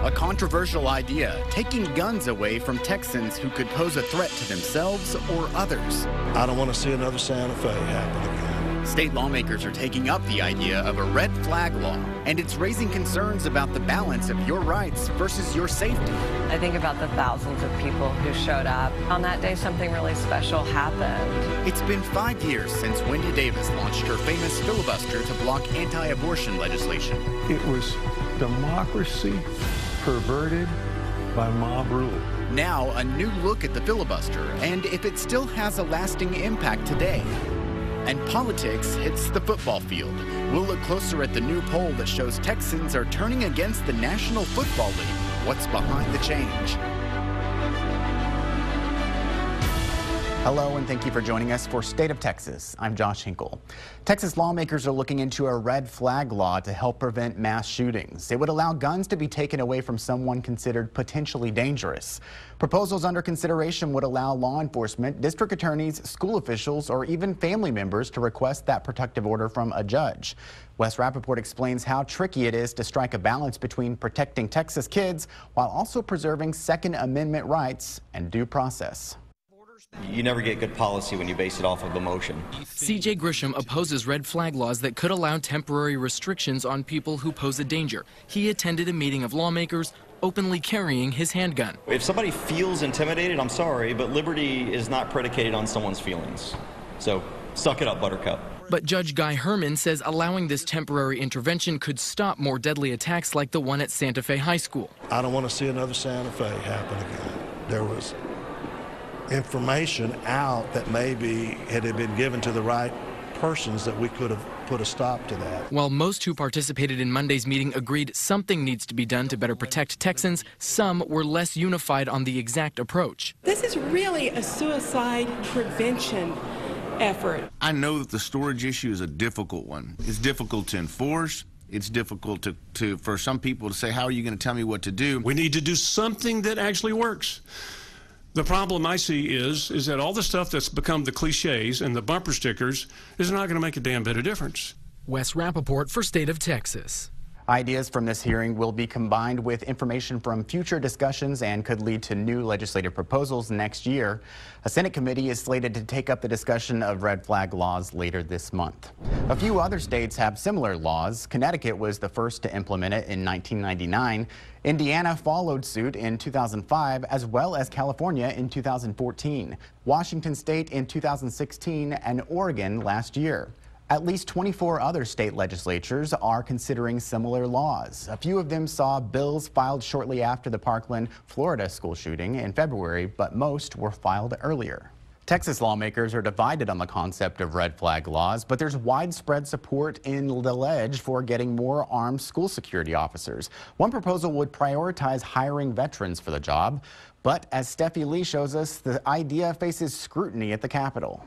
A controversial idea, taking guns away from Texans who could pose a threat to themselves or others. I don't want to see another Santa Fe happen again. State lawmakers are taking up the idea of a red flag law, and it's raising concerns about the balance of your rights versus your safety. I think about the thousands of people who showed up. On that day, something really special happened. It's been 5 years since Wendy Davis launched her famous filibuster to block anti-abortion legislation. It was democracy perverted by mob rule. Now, a new look at the filibuster and if it still has a lasting impact today. And politics hits the football field. We'll look closer at the new poll that shows Texans are turning against the National Football League. What's behind the change? Hello, and thank you for joining us for State of Texas. I'm Josh Hinkle. Texas lawmakers are looking into a red flag law to help prevent mass shootings. It would allow guns to be taken away from someone considered potentially dangerous. Proposals under consideration would allow law enforcement, district attorneys, school officials, or even family members to request that protective order from a judge. Wes Rappaport explains how tricky it is to strike a balance between protecting Texas kids while also preserving Second Amendment rights and due process. You never get good policy when you base it off of emotion. C.J. Grisham opposes red flag laws that could allow temporary restrictions on people who pose a danger. He attended a meeting of lawmakers openly carrying his handgun. If somebody feels intimidated, I'm sorry, but liberty is not predicated on someone's feelings. So suck it up, Buttercup. But Judge Guy Herman says allowing this temporary intervention could stop more deadly attacks like the one at Santa Fe High School. I don't want to see another Santa Fe happen again. There was information out that maybe had it been given to the right persons that we could have put a stop to that. While most who participated in Monday's meeting agreed something needs to be done to better protect Texans, some were less unified on the exact approach. This is really a suicide prevention effort. I know that the storage issue is a difficult one. It's difficult to enforce. It's difficult for some people to say, how are you going to tell me what to do? We need to do something that actually works. The problem I see is that all the stuff that's become the cliches and the bumper stickers is not going to make a damn bit of difference. Wes Rappaport for State of Texas. Ideas from this hearing will be combined with information from future discussions and could lead to new legislative proposals next year. A Senate committee is slated to take up the discussion of red flag laws later this month. A few other states have similar laws. Connecticut was the first to implement it in 1999. Indiana followed suit in 2005, as well as California in 2014, Washington State in 2016, and Oregon last year. At least 24 other state legislatures are considering similar laws. A few of them saw bills filed shortly after the Parkland, Florida school shooting in February, but most were filed earlier. Texas lawmakers are divided on the concept of red flag laws, but there's widespread support in the ledge for getting more armed school security officers. One proposal would prioritize hiring veterans for the job, but as Steffi Lee shows us, the idea faces scrutiny at the Capitol.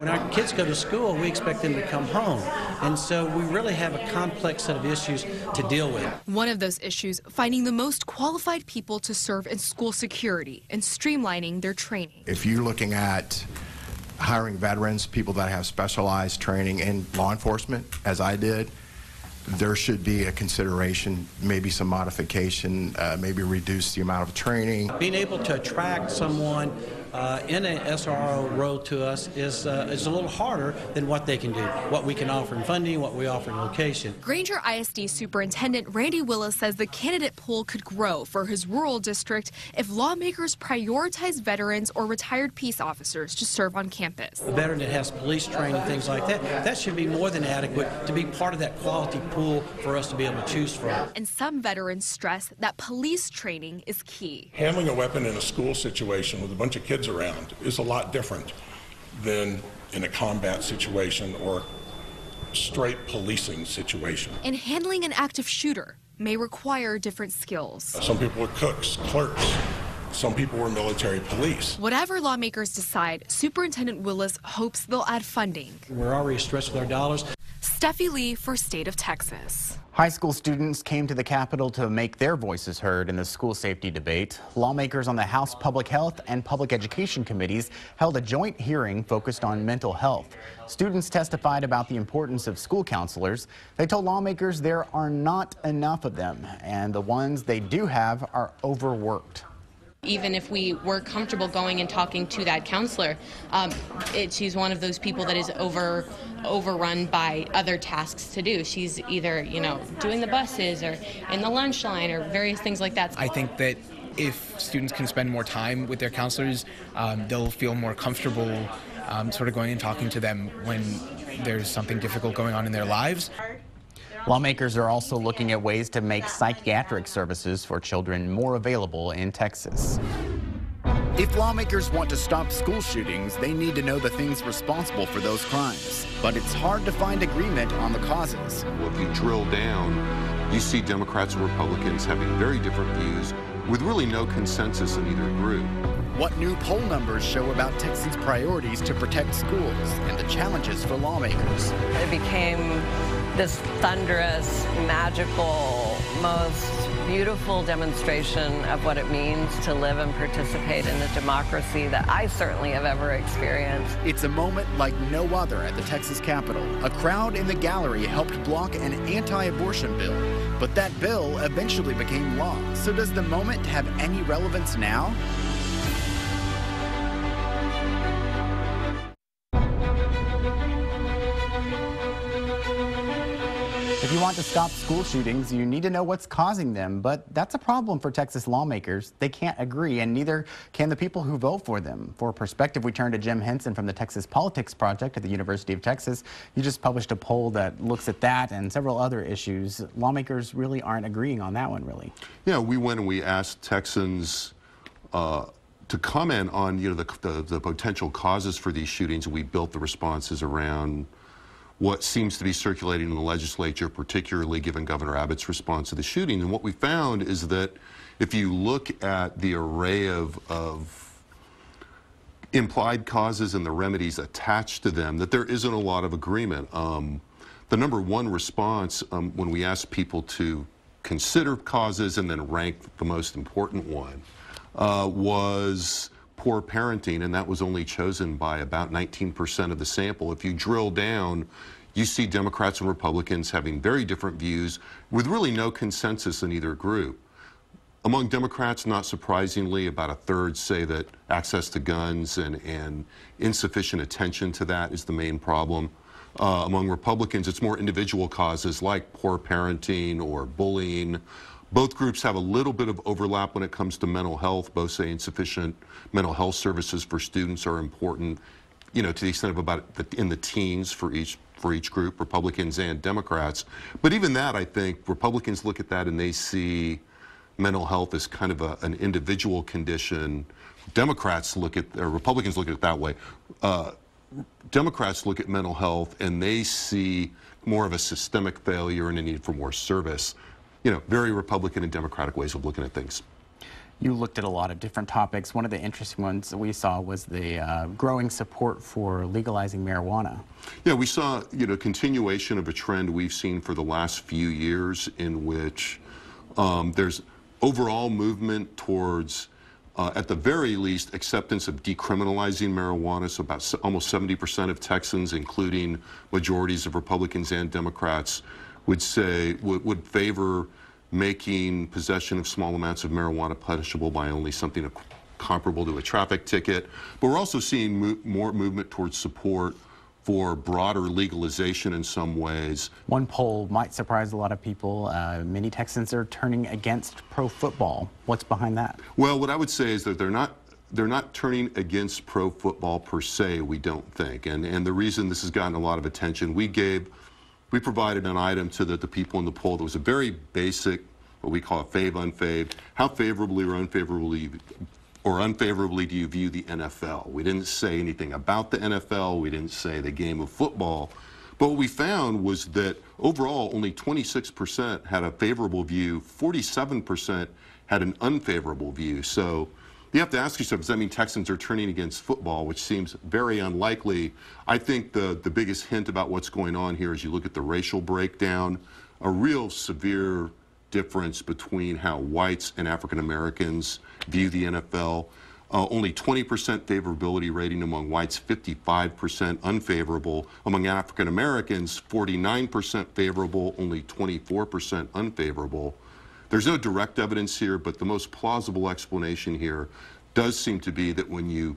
When our kids go to school, we expect them to come home. And so we really have a complex set of issues to deal with. One of those issues, finding the most qualified people to serve in school security and streamlining their training. If you're looking at hiring veterans, people that have specialized training in law enforcement, as I did, there should be a consideration, maybe some modification, maybe reduce the amount of training. Being able to attract someone in an SRO role to us is a little harder than what they can do, what we can offer in funding, what we offer in location. Granger ISD Superintendent Randy Willis says the candidate pool could grow for his rural district if lawmakers prioritize veterans or retired peace officers to serve on campus. A veteran that has police training, things like that, that should be more than adequate to be part of that quality pool for us to be able to choose from. And some veterans stress that police training is key. Handling a weapon in a school situation with a bunch of kids around is a lot different than in a combat situation or straight policing situation. And handling an active shooter may require different skills. Some people are cooks, clerks. Some people were military police. Whatever lawmakers decide, Superintendent Willis hopes they'll add funding. We're already stretched with our dollars. Steffi Lee for State of Texas. High school students came to the Capitol to make their voices heard in the school safety debate. Lawmakers on the House Public Health and Public Education committees held a joint hearing focused on mental health. Students testified about the importance of school counselors. They told lawmakers there are not enough of them, and the ones they do have are overworked. Even if we were comfortable going and talking to that counselor, she's one of those people that is overrun by other tasks to do. She's either, doing the buses or in the lunch line or various things like that. I think that if students can spend more time with their counselors, they'll feel more comfortable sort of going and talking to them when there's something difficult going on in their lives. Lawmakers are also looking at ways to make psychiatric services for children more available in Texas. If lawmakers want to stop school shootings, they need to know the things responsible for those crimes. But it's hard to find agreement on the causes. Well, if you drill down, you see Democrats and Republicans having very different views with really no consensus in either group. What new poll numbers show about Texans' priorities to protect schools and the challenges for lawmakers? It became this thunderous, magical, most beautiful demonstration of what it means to live and participate in the democracy that I certainly have ever experienced. It's a moment like no other at the Texas Capitol. A crowd in the gallery helped block an anti-abortion bill, but that bill eventually became law. So does the moment have any relevance now? If you want to stop school shootings, you need to know what's causing them, but that's a problem for Texas lawmakers. They can't agree, and neither can the people who vote for them. For perspective, we turn to Jim Henson from the Texas Politics Project at the University of Texas. You just published a poll that looks at that and several other issues. Lawmakers really aren't agreeing on that one, really. Yeah, we went and we asked Texans to comment on the potential causes for these shootings. We built the responses around what seems to be circulating in the legislature, particularly given Governor Abbott's response to the shooting. And what we found is that if you look at the array of implied causes and the remedies attached to them, that there isn't a lot of agreement. The number one response when we asked people to consider causes and then rank the most important one was poor parenting, and that was only chosen by about 19% of the sample. If you drill down, you see Democrats and Republicans having very different views with really no consensus in either group. Among Democrats, not surprisingly, about a third say that access to guns and insufficient attention to that is the main problem. Among Republicans, it's more individual causes like poor parenting or bullying. Both groups have a little bit of overlap when it comes to mental health. Both say insufficient mental health services for students are important, to the extent of about in the teens for each group, Republicans and Democrats. But even that, I think, Republicans look at that and they see mental health as kind of an individual condition. Republicans look at it that way. Democrats look at mental health and they see more of a systemic failure and a need for more service. Very Republican and Democratic ways of looking at things. You looked at a lot of different topics. One of the interesting ones that we saw was the growing support for legalizing marijuana. Yeah, we saw, continuation of a trend we've seen for the last few years in which there's overall movement towards, at the very least, acceptance of decriminalizing marijuana. So about almost 70% of Texans, including majorities of Republicans and Democrats, would favor making possession of small amounts of marijuana punishable by only something comparable to a traffic ticket. But we're also seeing more movement towards support for broader legalization in some ways. One poll might surprise a lot of people. Many Texans are turning against pro football. What's behind that? Well, what I would say is that they're not turning against pro football per se, we don't think. And the reason this has gotten a lot of attention, we provided an item to the people in the poll that was a very basic, what we call a fave-unfave. How favorably or unfavorably do you view the NFL? We didn't say anything about the NFL. We didn't say the game of football. But what we found was that overall only 26% had a favorable view, 47% had an unfavorable view. So you have to ask yourself, does that mean Texans are turning against football, which seems very unlikely? I think the biggest hint about what's going on here is you look at the racial breakdown, a real severe difference between how whites and African Americans view the NFL. Only 20% favorability rating among whites, 55% unfavorable. Among African Americans, 49% favorable, only 24% unfavorable. There's no direct evidence here, but the most plausible explanation here does seem to be that when you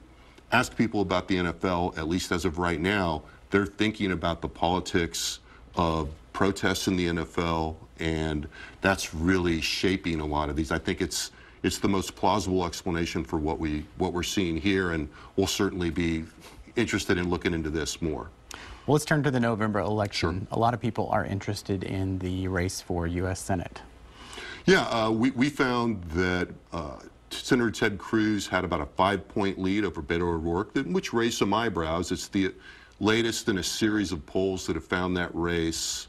ask people about the NFL, at least as of right now, they're thinking about the politics of protests in the NFL, and that's really shaping a lot of these. I think it's the most plausible explanation for what we're seeing here, and we'll certainly be interested in looking into this more. Well, let's turn to the November election. Sure. A lot of people are interested in the race for U.S. Senate. Yeah, we found that Senator Ted Cruz had about a 5-point lead over Beto O'Rourke, which raised some eyebrows. It's the latest in a series of polls that have found that race,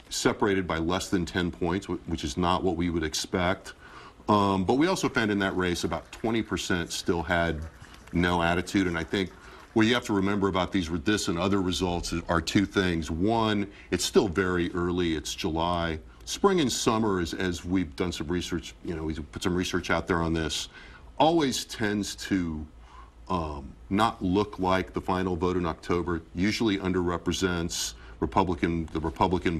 separated by less than 10 points, which is not what we would expect. But we also found in that race about 20% still had no attitude. And I think what you have to remember about this and other results are two things. One, it's still very early. It's July. Spring and summer, as we've done some research, we put some research out there on this, always tends to not look like the final vote in October. Usually underrepresents the Republican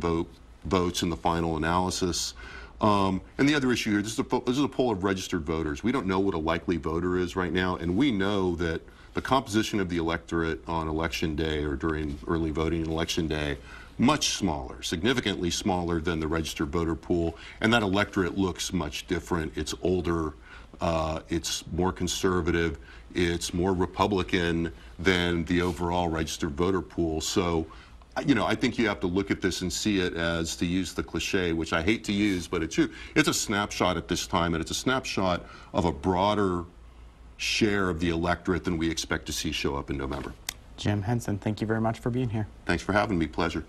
votes in the final analysis. And the other issue here, this is a poll of registered voters. We don't know what a likely voter is right now, and we know that the composition of the electorate on Election Day or during early voting on Election Day, much smaller, significantly smaller than the registered voter pool, and that electorate looks much different. It's older, it's more conservative, it's more Republican than the overall registered voter pool. So, I think you have to look at this and see it as, to use the cliche, which I hate to use, but it's true. It's a snapshot at this time, and it's a snapshot of a broader share of the electorate than we expect to see show up in November. Jim Henson, thank you very much for being here. Thanks for having me. Pleasure.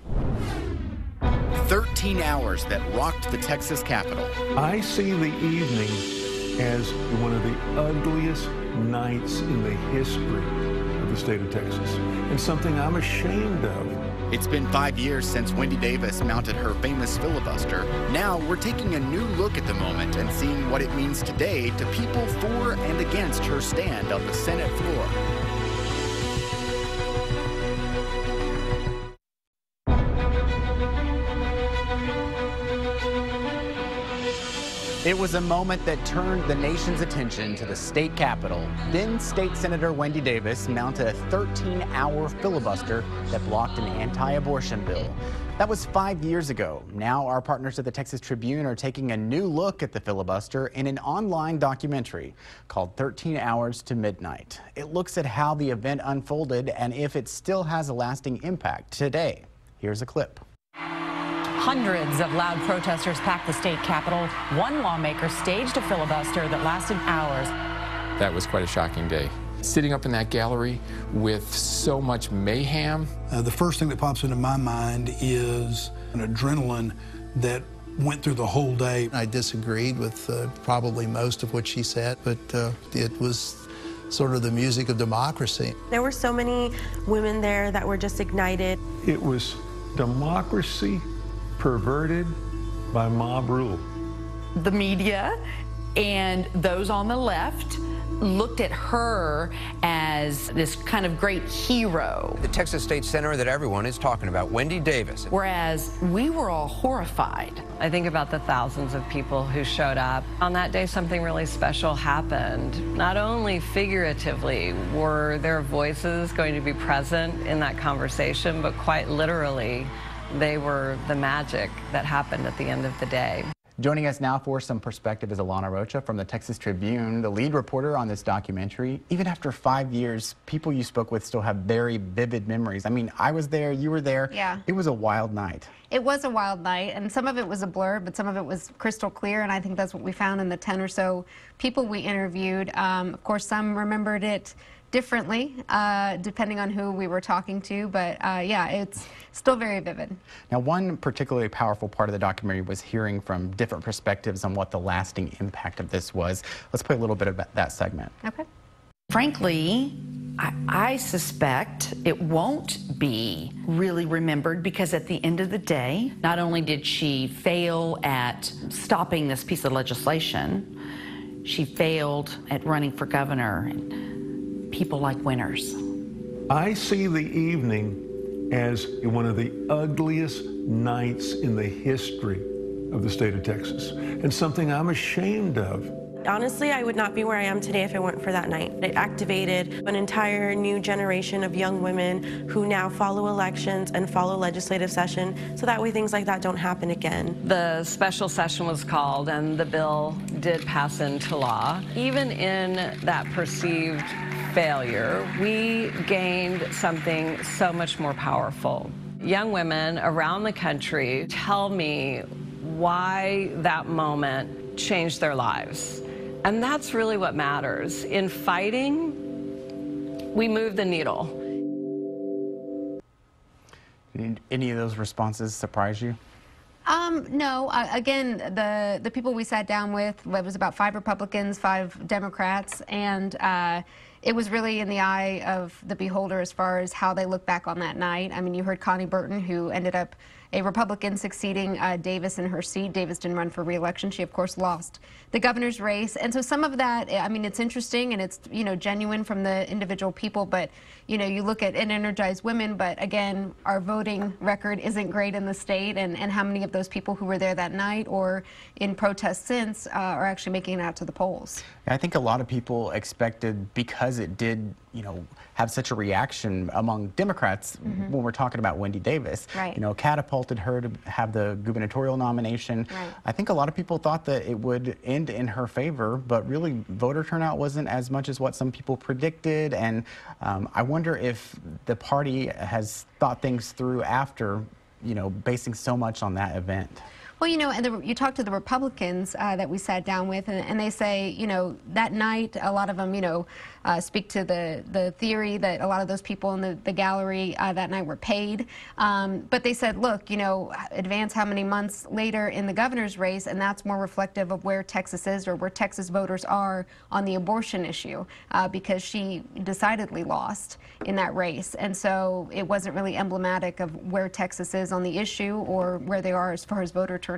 13 hours that rocked the Texas Capitol. I see the evening as one of the ugliest nights in the history of the state of Texas, and something I'm ashamed of. It's been 5 years since Wendy Davis mounted her famous filibuster. Now we're taking a new look at the moment and seeing what it means today to people for and against her stand on the Senate floor. It was a moment that turned the nation's attention to the state capitol. Then State Senator Wendy Davis mounted a 13-hour filibuster that blocked an anti-abortion bill. That was 5 years ago. Now our partners at the Texas Tribune are taking a new look at the filibuster in an online documentary called 13 Hours to Midnight. It looks at how the event unfolded and if it still has a lasting impact today. Here's a clip. Hundreds of loud protesters packed the state capitol. One lawmaker staged a filibuster that lasted hours. That was quite a shocking day. Sitting up in that gallery with so much mayhem. The first thing that pops into my mind is an adrenaline that went through the whole day. I disagreed with probably most of what she said, but it was sort of the music of democracy. There were so many women there that were just ignited. It was democracy perverted by mob rule. The media and those on the left looked at her as this kind of great hero. The Texas State Senator that everyone is talking about, Wendy Davis. Whereas we were all horrified. I think about the thousands of people who showed up. On that day, something really special happened. Not only figuratively were their voices going to be present in that conversation, but quite literally, they were the magic that happened at the end of the day. Joining us now for some perspective is Alana Rocha from the Texas Tribune, the lead reporter on this documentary. Even after 5 years, people you spoke with still have very vivid memories. I mean, I was there, you were there. Yeah. It was a wild night. It was a wild night, and some of it was a blur, but some of it was crystal clear, and I think that's what we found in the 10 or so people we interviewed. Of course, some remembered it differently, depending on who we were talking to, but yeah, it's still very vivid. Now, one particularly powerful part of the documentary was hearing from different perspectives on what the lasting impact of this was. Let's play a little bit of that segment. Okay. Frankly, I suspect it won't be really remembered because at the end of the day, not only did she fail at stopping this piece of legislation, she failed at running for governor, and people like winners. I see the evening as one of the ugliest nights in the history of the state of Texas, and something I'm ashamed of. Honestly, I would not be where I am today if it weren't for that night. It activated an entire new generation of young women who now follow elections and follow legislative session, so that way things like that don't happen again. The special session was called and the bill did pass into law. Even in that perceived failure, we gained something so much more powerful. Young women around the country tell me why that moment changed their lives. And that's really what matters. In fighting, we move the needle. Did any of those responses surprise you? No. Again, the people we sat down with, it was about 5 Republicans, 5 Democrats, and it was really in the eye of the beholder as far as how they look back on that night. I mean, you heard Connie Burton, who ended up a Republican succeeding Davis in her seat. Davis didn't run for re-election. She, of course, lost the governor's race. And so some of that, I mean, it's interesting and it's, you know, genuine from the individual people. But, you know, you look at energized women, but again, our voting record isn't great in the state. And how many of those people who were there that night or in protest since are actually making it out to the polls? I think a lot of people expected, because it did, you know, have such a reaction among Democrats when we're talking about Wendy Davis, right. You know, catapulted her to have the gubernatorial nomination. Right. I think a lot of people thought that it would end in her favor, but really voter turnout wasn't as much as what some people predicted. And I wonder if the party has thought things through after, you know, basing so much on that event. Well, you know, and you talk to the Republicans that we sat down with, and they say, you know, that night, a lot of them, you know, speak to the theory that a lot of those people in the gallery that night were paid. But they said, look, you know, advance how many months later in the governor's race, and that's more reflective of where Texas is or where Texas voters are on the abortion issue, because she decidedly lost in that race. And so it wasn't really emblematic of where Texas is on the issue or where they are as far as voter turnout.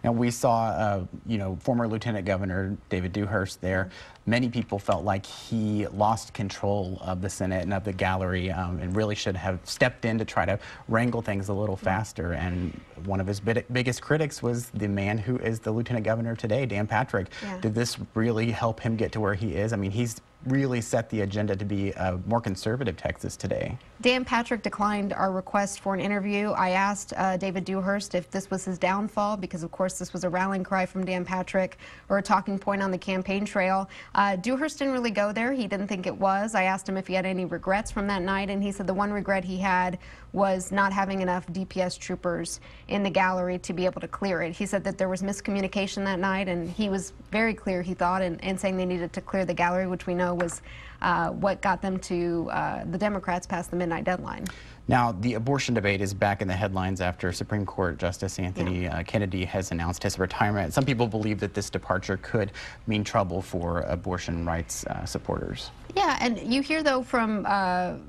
And we saw, you know, former Lieutenant Governor David Dewhurst there. Many people felt like he lost control of the Senate and of the gallery and really should have stepped in to try to wrangle things a little faster. And one of his biggest critics was the man who is the Lieutenant Governor today, Dan Patrick. Yeah. Did this really help him get to where he is? I mean, he's really set the agenda to be a more conservative Texas today. Dan Patrick declined our request for an interview. I asked David Dewhurst if this was his downfall, because of course this was a rallying cry from Dan Patrick or a talking point on the campaign trail. Dewhurst didn't really go there. He didn't think it was. I asked him if he had any regrets from that night, and he said the one regret he had was not having enough DPS troopers in the gallery to be able to clear it. He said that there was miscommunication that night, and he was very clear, he thought, in saying they needed to clear the gallery, which we know was what got them to the Democrats past the midnight deadline. Now, the abortion debate is back in the headlines after Supreme Court Justice Anthony Kennedy has announced his retirement. Some people believe that this departure could mean trouble for abortion rights supporters. Yeah, and you hear, though, from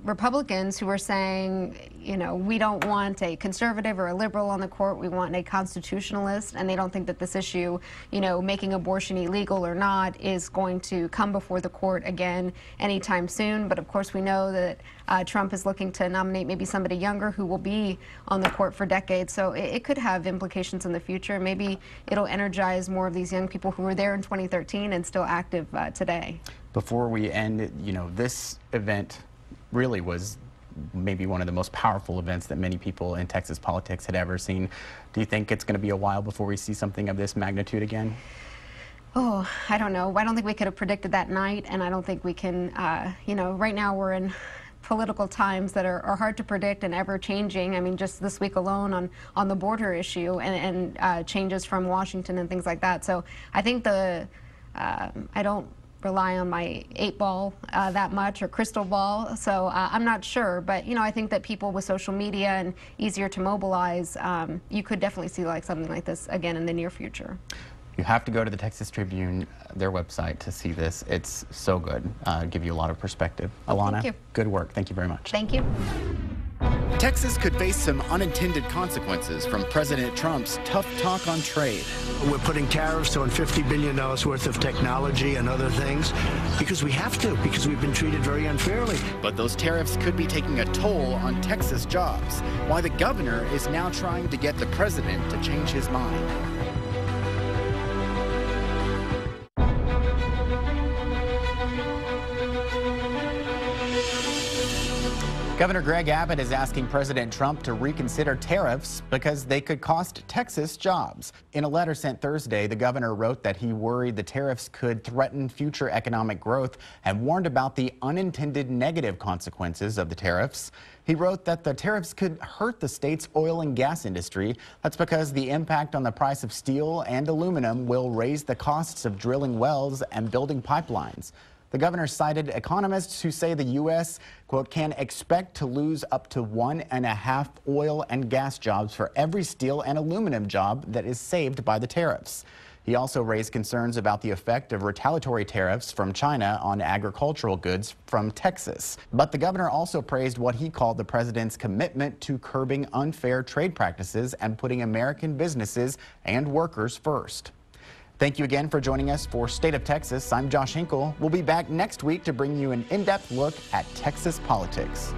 Republicans who are saying, you know, we don't want a conservative or a liberal on the court, we want a constitutionalist, and they don't think that this issue, you know, making abortion illegal or not, is going to come before the court again anytime soon. But of course, we know that Trump is looking to nominate maybe somebody younger who will be on the court for decades, so it could have implications in the future. Maybe it'll energize more of these young people who were there in 2013 and still active today. Before we end, you know, this event really was maybe one of the most powerful events that many people in Texas politics had ever seen. Do you think it's going to be a while before we see something of this magnitude again? Oh, I don't know. I don't think we could have predicted that night, and I don't think we can, you know, right now we're in political times that are hard to predict and ever changing. I mean, just this week alone on the border issue and changes from Washington and things like that. So I think I don't rely on my 8-ball that much, or crystal ball, so I'm not sure. But I think that people with social media and easier to mobilize, you could definitely see something like this again in the near future. You have to go to the Texas Tribune, their website, to see this. It's so good. Give you a lot of perspective. Alana, thank you. Good work. Thank you very much. Thank you. Texas could face some unintended consequences from President Trump's tough talk on trade. We're putting tariffs on $50 billion worth of technology and other things because we have to, because we've been treated very unfairly. But those tariffs could be taking a toll on Texas jobs. Why the governor is now trying to get the president to change his mind. Governor Greg Abbott is asking President Trump to reconsider tariffs because they could cost Texas jobs. In a letter sent Thursday, the governor wrote that he worried the tariffs could threaten future economic growth and warned about the unintended negative consequences of the tariffs. He wrote that the tariffs could hurt the state's oil and gas industry. That's because the impact on the price of steel and aluminum will raise the costs of drilling wells and building pipelines. The governor cited economists who say the U.S., quote, can expect to lose up to 1.5 oil and gas jobs for every steel and aluminum job that is saved by the tariffs. He also raised concerns about the effect of retaliatory tariffs from China on agricultural goods from Texas. But the governor also praised what he called the president's commitment to curbing unfair trade practices and putting American businesses and workers first. Thank you again for joining us for State of Texas. I'm Josh Hinkle. We'll be back next week to bring you an in-depth look at Texas politics.